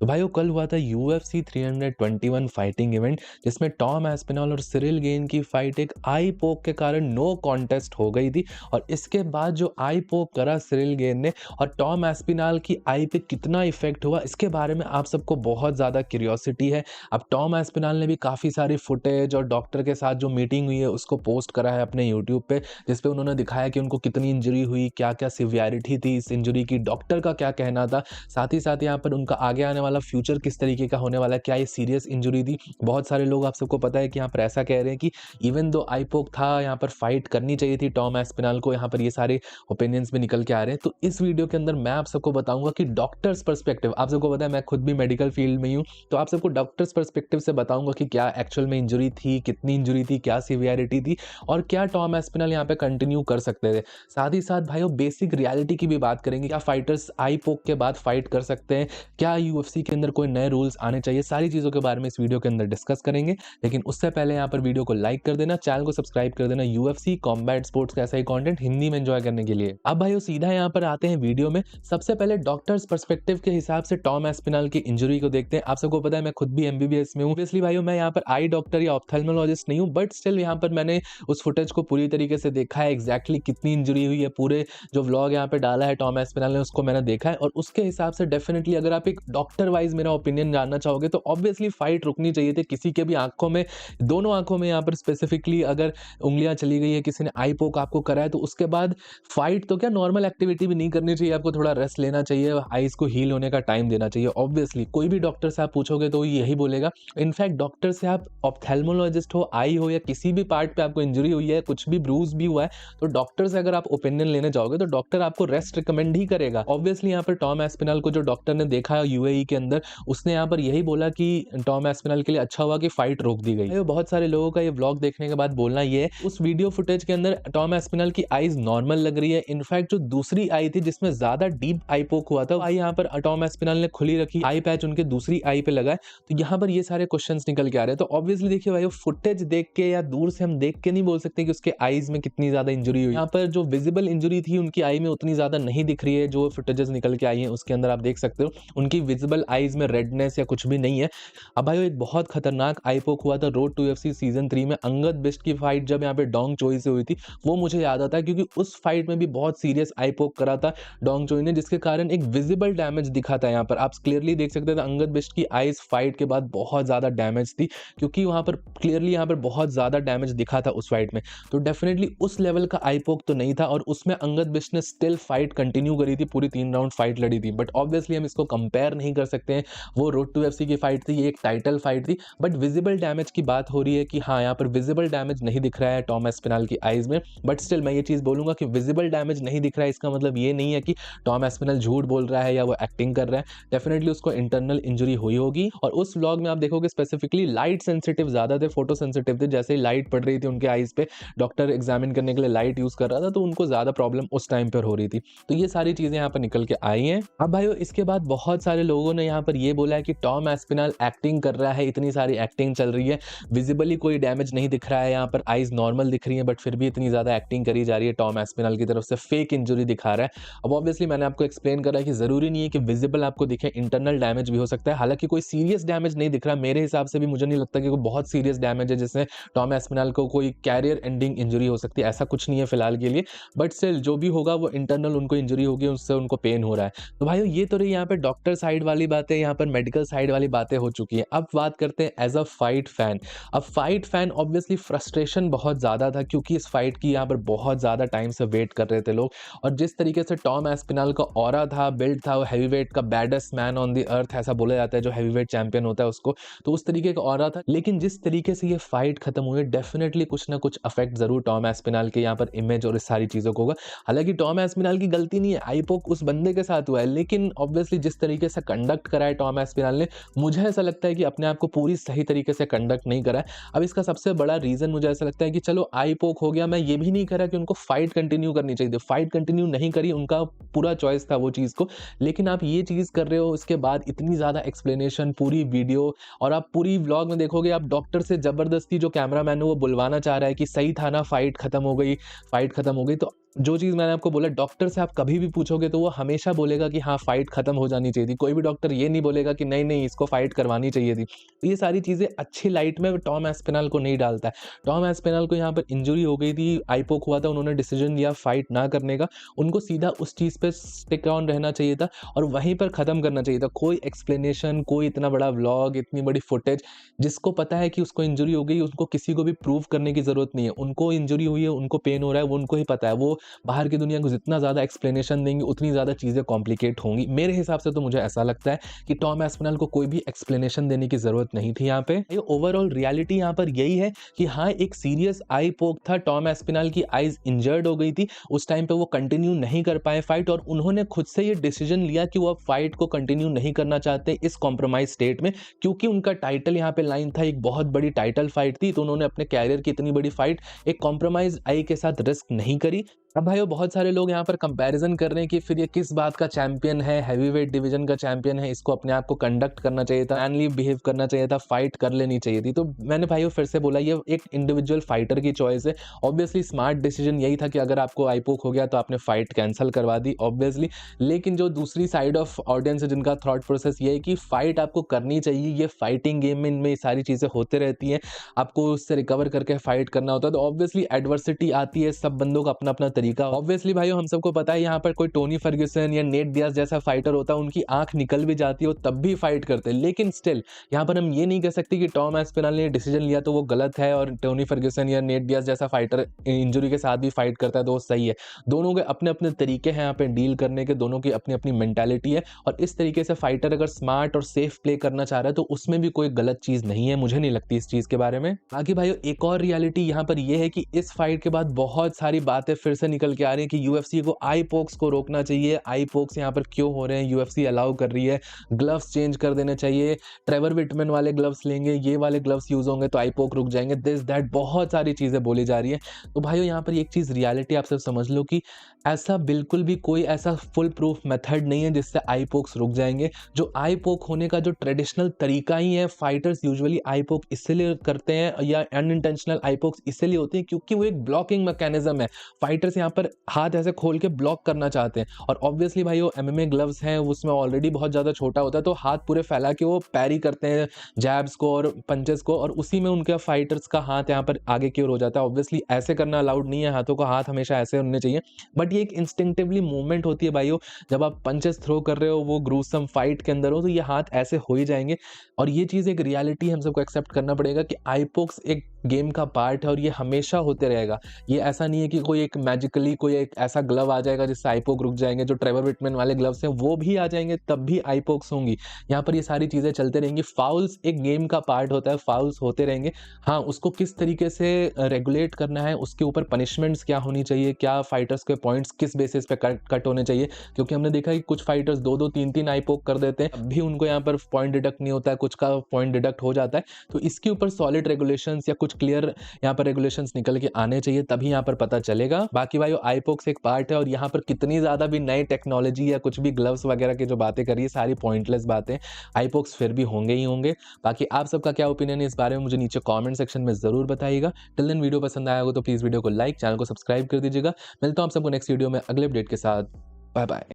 तो भाइयों कल हुआ था UFC 321 फाइटिंग इवेंट, जिसमें टॉम एस्पिनॉल और सिरिल गेन की फाइट एक आई पोक के कारण नो कॉन्टेस्ट हो गई थी। और इसके बाद जो आई पोक करा सिरिल गेन ने और टॉम एस्पिनॉल की आई पे कितना इफेक्ट हुआ, इसके बारे में आप सबको बहुत ज़्यादा क्यूरियोसिटी है। अब टॉम एस्पिनॉल ने भी काफ़ी सारी फुटेज और डॉक्टर के साथ जो मीटिंग हुई है उसको पोस्ट करा है अपने यूट्यूब पे, जिसपे उन्होंने दिखाया कि उनको कितनी इंजरी हुई, क्या क्या सिवियरिटी थी इस इंजरी की, डॉक्टर का क्या कहना था। साथ ही साथ यहाँ पर उनका आगे आने वाला फ्यूचर किस तरीके का होने वाला है, क्या ये सीरियस इंजरी थी। बहुत सारे लोग, आप सबको पता है कि यहाँ पर ऐसा कह रहे हैं कि इवन दो आईपोक था, यहाँ पर फाइट करनी चाहिए थी टॉम एस्पिनॉल को। यहाँ पर ये सारे ओपिनियंस भी निकल के आ रहे हैं। तो इस वीडियो के अंदर मैं आप सबको बताऊंगा कि डॉक्टर्स पर्सपेक्टिव, आप सबको पता है मैं खुद भी मेडिकल फील्ड में ही हूँ, तो आप सबको डॉक्टर्स पर्सपेक्टिव से बताऊंगा कि क्या एक्चुअल में इंजरी थी, कितनी इंजरी थी, क्या सिवियरिटी थी और क्या टॉम एस्पिनॉल यहाँ पे कंटिन्यू कर सकते थे। साथ ही साथ भाइयों बेसिक रियलिटी की भी बात करेंगे, क्या फाइटर्स आई पोक के बाद फाइट कर सकते हैं, क्या यूएफसी के अंदर कोई नए रूल्स आने चाहिए, सारी चीज़ों के बारे में इस वीडियो के अंदर डिस्कस करेंगे। लेकिन उससे पहले यहाँ पर वीडियो को लाइक कर देना, चैनल को सब्सक्राइब कर देना यूएफसी कॉम्बैट स्पोर्ट्स का ऐसा ही कंटेंट हिंदी में एंजॉय करने के लिए। अब भाइयों सीधा यहाँ पर आते हैं वीडियो में। सबसे पहले डॉक्टर्स पर्सपेक्टिव के हिसाब से टॉम एस्पिनॉल की इंजरी को देखते हैं। आप सबको पता है मैं खुद भी एमबीबीएस में हूँ, इसलिए भाइयों मैं यहाँ पर आई डॉक्टर या ऑप्थेल्मोलॉजिस्ट नहीं हूँ, बट स्टिल यहाँ पर मैंने उस फुटेज को पूरी तरीके से देखा है, एग्जैक्टली कितनी इंजरी हुई है, पूरे जो व्लॉग यहाँ पे डाला है टॉम एस्पिनॉल ने उसको मैंने देखा है। और उसके हिसाब से डेफिनेटली अगर आप एक डॉक्टर वाइज मेरा ओपिनियन जानना चाहोगे तो ऑब्वियसली फाइट रुकनी चाहिए थी। किसी के भी आंखों में, दोनों आंखों में यहाँ पर स्पेसिफिकली अगर उंगलियां चली गई है, किसी ने आई पोक आपको करा है, तो उसके बाद फाइट तो क्या नॉर्मल एक्टिविटी भी नहीं करनी चाहिए, आपको थोड़ा रेस्ट लेना चाहिए, आईज को हील होने का टाइम देना चाहिए। ऑब्वियसली कोई भी डॉक्टर से आप पूछोगे तो यही बोलेगा। इनफैक्ट डॉक्टर से आप ऑप्थेल्मोलॉजिस्ट हो, आई हो या किसी भी पार्ट पे आपको इंजरी हुई है, कुछ भी ब्रूज भी हुआ है, तो डॉक्टर से अगर आप ओपिनियन लेने जाओगे तो डॉक्टर आपको रेस्ट रिकमेंड ही करेगा। ऑब्वियसली यहाँ पर टॉम एस्पिनॉल को जो डॉक्टर ने देखा यूएई के अंदर, उसने यहाँ पर यही बोला कि टॉम एस्पिनॉल के लिए अच्छा हुआ कि फाइट रोक दी गई। बहुत सारे लोगों का ये व्लॉग देखने के बाद बोलना ये है, उस वीडियो फुटेज के अंदर टॉम एस्पिनॉल की आईज नॉर्मल लग रही है। इनफैक्ट जो दूसरी आई थी जिसमें ज्यादा डीप आई पोक हुआ था, आई यहाँ पर टॉम एस्पिनॉल ने खुली रखी, आई पैच उनके दूसरी आई पे लगा है। तो यहाँ पर ये सारे क्वेश्चंस निकल के आ रहे हैं। तो ऑब्वियसली देखिए भाई, फुटेज देख के या दूर से हम देख के नहीं बोल सकते कि उसके आईज में कितनी ज्यादा इंजरी हुई। यहाँ पर जो विजिबल इंजरी थी उनकी आई में उतनी ज्यादा नहीं दिख रही है, जो फुटेजेस निकल के आई हैं उसके अंदर आप देख सकते हो उनकी विजिबल आईज में रेडनेस या कुछ भी नहीं है। अब भाई एक बहुत खतरनाक आई पोक हुआ था रोड टू यूएफसी सीजन 3 में, अंगद बिष्ट की फाइट जब यहाँ पे डोंग चोई से हुई थी, वो मुझे याद आता है क्योंकि उस फाइट में भी बहुत सीरियस आई पोक करा था डोंग चोई ने, जिसके कारण एक विजिबल डैमेज दिखा था। यहाँ पर आप क्लियरली देख सकते थे अंगद बिष्ट की आईज फाइट के बाद बहुत ज्यादा डैमेज थी, क्योंकि वहां पर क्लियरली यहाँ पर बहुत ज्यादा डैमेज दिखा था उस फाइट में। तो डेफिनेटली उस लेवल का आई पोक तो नहीं था और उसमें अंगद बिष्ट ने स्टिल फाइट कंटिन्यू करी थी, पूरी 3 राउंड फाइट लड़ी थी। बट ऑब्वियसली हम इसको कंपेयर नहीं कर सकते हैं, वो रोड टू यूएफसी की फाइट थी, ये एक टाइटल फाइट थी। बट विजिबल डैमेज की बात हो रही है कि हाँ यहाँ पर विजिबल डैमेज नहीं दिख रहा है टॉम एस्पिनॉल की आईज में। बट स्टिल मैं ये चीज बोलूंगा कि विजिबल डैमेज नहीं दिख रहा है, इसका मतलब ये नहीं है कि टॉम एस्पिनॉल झूठ बोल रहा है या वो एक्टिंग कर रहा है। डेफिनेटली उसको इंटरनल इंजरी हुई होगी। और उस व्लॉग में आप देखोगे स्पेसिफिकली लाइट सेंसिटिव ज्यादा थे, फोटो सेंसिटिव थे। जैसे ही लाइट पड़ रही थी उनके आईज पे, डॉक्टर एग्जामिन करने के लिए लाइट यूज कर रहा था, तो उनको ज्यादा प्रॉब्लम उस टाइम पर हो रही थी। तो ये सारी चीजें यहाँ पर निकल के आई हैं। अब भाइयों इसके बाद बहुत सारे लोगों ने यहाँ पर ये बोला है कि टॉम एस्पिनॉल एक्टिंग कर रहा है, इतनी सारी एक्टिंग चल रही है, विजिबली कोई डैमेज नहीं दिख रहा है, यहाँ पर आईज नॉर्मल दिख रही है, बट फिर भी इतनी ज्यादा एक्टिंग करी जा रही है टॉम एस्पिनॉल की तरफ से, फेक इंजरी दिखा रहा है। अब ऑब्वियसली मैंने आपको एक्सप्लेन करा है कि जरूरी नहीं है कि विजिबल आपको दिखे, इंटरनल डैमेज भी हो सकता है। हालांकि कोई सीरियस डैमेज नहीं दिख रहा मेरे हिसाब से भी, मुझे नहीं लगता कि कोई बहुत सीरियस डैमेज है जिससे टॉम एस्पिनॉल को कोई कैरियर एंडिंग इंजरी हो सकती है, ऐसा कुछ नहीं है फिलहाल के लिए। बट स्टिल जो भी होगा वो इंटरनल उनको इंजरी होगी, उससे उनको पेन हो रहा है। तो भाई ये तो रही यहाँ पे डॉक्टर साइड वाली बातें, यहाँ पर मेडिकल साइड वाली बातें हो चुकी है। अब बात करते हैं एज अ फाइट फैन। अब फाइट फैन ऑब्वियसली फ्रस्ट्रेशन बहुत ज्यादा था, क्योंकि इस फाइट की यहाँ पर बहुत ज्यादा टाइम से वेट कर रहे थे लोग। और जिस तरीके से टॉम एस्पिनॉल का ऑरा था, बिल्ड था, वो हैवीवेट का baddest man on the earth ऐसा बोला जाता है, जो हैवीवेट चैंपियन होता है उसको, तो उस तरीके का ऑरा था। लेकिन जिस तरीके से ये फाइट खत्म हुई, डेफिनेटली कुछ ना कुछ अफेक्ट जरूर टॉम एस्पिनॉल के यहाँ पर इमेज और इस सारी चीजों को होगा। हालांकि टॉम एस्पिनॉल की गलती नहीं है, आई पोक उस बंदे के साथ हुआ है, लेकिन ऑब्वियसली जिस तरीके से कंडक्ट करा है टॉम एस्पिनॉल ने, मुझे ऐसा लगता है कि अपने आप को पूरी सही तरीके से कंडक्ट नहीं करा है। अब इसका सबसे बड़ा रीजन मुझे ऐसा लगता है कि चलो आई पोक हो गया, मैं ये भी नहीं करा कि उनको फाइट कंटिन्यू करनी चाहिए थी, फाइट कंटिन्यू नहीं करी, उनका पूरा चॉइस था वो चीज को। लेकिन आप ये चीज कर रहे हो, उसके बाद इतनी ज्यादा एक्सप्लेनेशन, पूरी वीडियो, और आप पूरी व्लॉग में देखोगे आप डॉक्टर से जबरदस्ती जो कैमरामैन है वो बुलवाना चाह रहा है कि सही था ना, फाइट खत्म हो गई, फाइट खत्म हो गई। तो जो चीज़ मैंने आपको बोला, डॉक्टर से आप कभी भी पूछोगे तो वो हमेशा बोलेगा कि हाँ, फाइट खत्म हो जानी चाहिए थी। कोई भी डॉक्टर ये नहीं बोलेगा कि नहीं-नहीं इसको फाइट करवानी चाहिए थी। तो ये सारी चीज़ें अच्छी लाइट में टॉम एस्पिनल को नहीं डालता है। टॉम एस्पिनल को यहाँ पर इंजरी हो गई थी, आई पोक हुआ था, उन्होंने डिसीजन लिया फाइट ना करने का। उनको सीधा उस चीज़ पे स्टिक ऑन रहना चाहिए था और वहीं पर खत्म करना चाहिए था। कोई एक्सप्लेनेशन, कोई इतना बड़ा व्लॉग, इतनी बड़ी फुटेज, जिसको पता है कि उसको इंजरी हो गई, उसको किसी को भी प्रूव करने की ज़रूरत नहीं है। उनको इंजरी हुई है, उनको पेन हो रहा है, वो उनको ही पता है। वो बाहर की दुनिया को जितना ज़्यादा एक्सप्लेनेशन देंगे, उतनी ज़्यादा चीज़ें कॉम्प्लिकेट होंगी। मेरे हिसाब से तो मुझे ऐसा लगता है कि टॉम एस्पिनल को कोई भी एक्सप्लेनेशन देने की ज़रूरत नहीं थी यहाँ पे। ये ओवरऑल रियलिटी यहाँ पर यही है कि हाँ, एक सीरियस आई पोक था, टॉम एस्पिनल की आईज़ इंजर्ड हो गई थी। उस टाइम पे वो कंटिन्यू नहीं कर पाए फाइट और उन्होंने खुद से ये डिसीजन लिया कि वो अब फाइट को कंटिन्यू नहीं करना चाहते इस कॉम्प्रोमाइज़ स्टेट में, क्योंकि उनका टाइटल यहाँ पे लाइन था, एक बहुत बड़ी टाइटल फाइट थी, तो उन्होंने अपने कैरियर की इतनी बड़ी फाइट एक कॉम्प्रोमाइज़ आई के साथ रिस्क नहीं करी। अब भाइयों बहुत सारे लोग यहाँ पर कंपैरिजन कर रहे हैं कि फिर ये किस बात का चैंपियन है, हैवीवेट डिवीजन का चैंपियन है, इसको अपने आप को कंडक्ट करना चाहिए था, मैनली बिहेव करना चाहिए था, फाइट कर लेनी चाहिए थी। तो मैंने भाइयों फिर से बोला, ये एक इंडिविजुअल फाइटर की चॉइस है। ऑब्वियसली स्मार्ट डिसीजन यही था कि अगर आपको आईपोक हो गया तो आपने फाइट कैंसिल करवा दी ऑब्वियसली। लेकिन जो दूसरी साइड ऑफ ऑडियंस है जिनका थॉट प्रोसेस ये है कि फाइट आपको करनी चाहिए, ये फाइटिंग गेम में इनमें ये सारी चीज़ें होते रहती हैं, आपको उससे रिकवर करके फाइट करना होता है। तो ऑब्वियसली एडवर्सिटी आती है, सब बंदों का अपना-अपना तरीका। ऑब्वियसली भाइयों हम सबको पता है यहाँ पर कोई टोनी फर्ग्यूसन या नेट डियाज जैसा फाइटर होता है, उनकी आँख निकल भी जाती है, वो तब भी फाइट करते हैं। लेकिन स्टिल यहाँ पर हम ये नहीं कह सकते कि टॉम एस्पिनल ने डिसीजन लिया तो वो गलत है और टोनी फर्ग्यूसन या नेट डियाज जैसा फाइटर इंजरी के साथ भी फाइट करता है तो वो सही है। दोनों के अपने-अपने तरीके हैं यहाँ पे डील करने के, दोनों की अपनी-अपनी मेंटालिटी है और इस तरीके से फाइटर अगर स्मार्ट और सेफ प्ले करना चाह रहा है तो उसमें भी कोई गलत चीज़ नहीं है, मुझे नहीं लगती इस चीज़ के बारे में। बाकी भाइयों एक और रियलिटी यहाँ पर ये है कि इस फाइट के बाद बहुत सारी बातें फिर से निकल के आ रही हैं कि यूएफसी को आई पोक्स को रोकना चाहिए, आई पोक्स यहाँ पर क्यों हो रहे हैं, यूएफसी अलाउ कर रही है, ग्लव्स चेंज कर देने चाहिए, ट्रेवर विटमैन वाले ग्लव्स लेंगे, ये वाले ग्लव्स यूज होंगे तो आई पोक रुक जाएंगे, दिस दैट बहुत सारी चीज़ें बोली जा रही है। तो भाइयों यहाँ पर एक चीज़ रियलिटी आप सब समझ लो कि ऐसा बिल्कुल भी कोई ऐसा फुल प्रूफ मेथड नहीं है जिससे आई पोक्स रुक जाएंगे। जो आई पोक होने का जो ट्रेडिशनल तरीका ही है, फाइटर्स यूजुअली आई पोक इसलिए करते हैं या अनइंटेंशनल आई पोक्स इसलिए होते हैं क्योंकि वो एक ब्लॉकिंग मैकेनिज्म है। फाइटर्स यहाँ पर हाथ ऐसे खोल के ब्लॉक करना चाहते हैं और ऑब्वियसली भाई वो एमएमए ग्लव्स हैं, उसमें ऑलरेडी बहुत ज़्यादा छोटा होता है तो हाथ पूरे फैला के वो पैरी करते हैं जैब्स को और पंचेस को और उसी में उनके फाइटर्स का हाथ यहाँ पर आगे की ओर हो जाता है। ऑब्वियसली ऐसे करना अलाउड नहीं है, हाथों का हाथ हमेशा ऐसे होने चाहिए, बट ये एक इंस्टिंक्टिवली मूवमेंट होती है भाइयों। जब आप पंचेस थ्रो कर रहे हो, वो ग्रूसम फाइट के अंदर हो, तो ये हाथ ऐसे हो ही जाएंगे और ये चीज़ एक रियलिटी हम सबको एक्सेप्ट करना पड़ेगा कि आईपोक्स एक गेम का पार्ट है और ये हमेशा होते रहेगा। ये ऐसा नहीं है कि कोई एक मैजिकली कोई एक ऐसा ग्लव आ जाएगा जिससे आईपोक रुक जाएंगे। जो ट्रेवर विटमैन वाले ग्लव्स हैं वो भी आ जाएंगे तब भी आईपोक्स होंगी। यहाँ पर ये सारी चीज़ें चलते रहेंगी। फाउल्स एक गेम का पार्ट होता है, फाउल्स होते रहेंगे। हाँ, उसको किस तरीके से रेगुलेट करना है, उसके ऊपर पनिशमेंट्स क्या होनी चाहिए, क्या फाइटर्स के पॉइंट्स किस बेसिस पे कट होने चाहिए, क्योंकि हमने देखा है कि कुछ फाइटर्स 2-2 3-3 आईपोक कर देते हैं, तब भी उनको यहाँ पर पॉइंट डिडक्ट नहीं होता है, कुछ का पॉइंट डिडक्ट हो जाता है। तो इसके ऊपर सॉलिड रेगुलेशंस या कुछ क्लियर यहाँ पर रेगुलेशंस निकल के आने चाहिए, तभी यहाँ पर पता चलेगा। बाकी भाई आईपोक्स एक पार्ट है और यहाँ पर कितनी ज़्यादा भी नई टेक्नोलॉजी या कुछ भी ग्लव्स वगैरह की जो बातें करी है, सारी पॉइंटलेस बातें। आईपोक्स फिर भी होंगे ही होंगे। बाकी आप सबका क्या ओपिनियन है इस बारे में मुझे नीचे कमेंट सेक्शन में ज़रूर बताइएगा। टिल देन वीडियो पसंद आया हो तो प्लीज़ वीडियो को लाइक, चैनल को सब्सक्राइब कर दीजिएगा। मिलता हूँ आप सबको नेक्स्ट वीडियो में अगले अपडेट के साथ। Bye bye.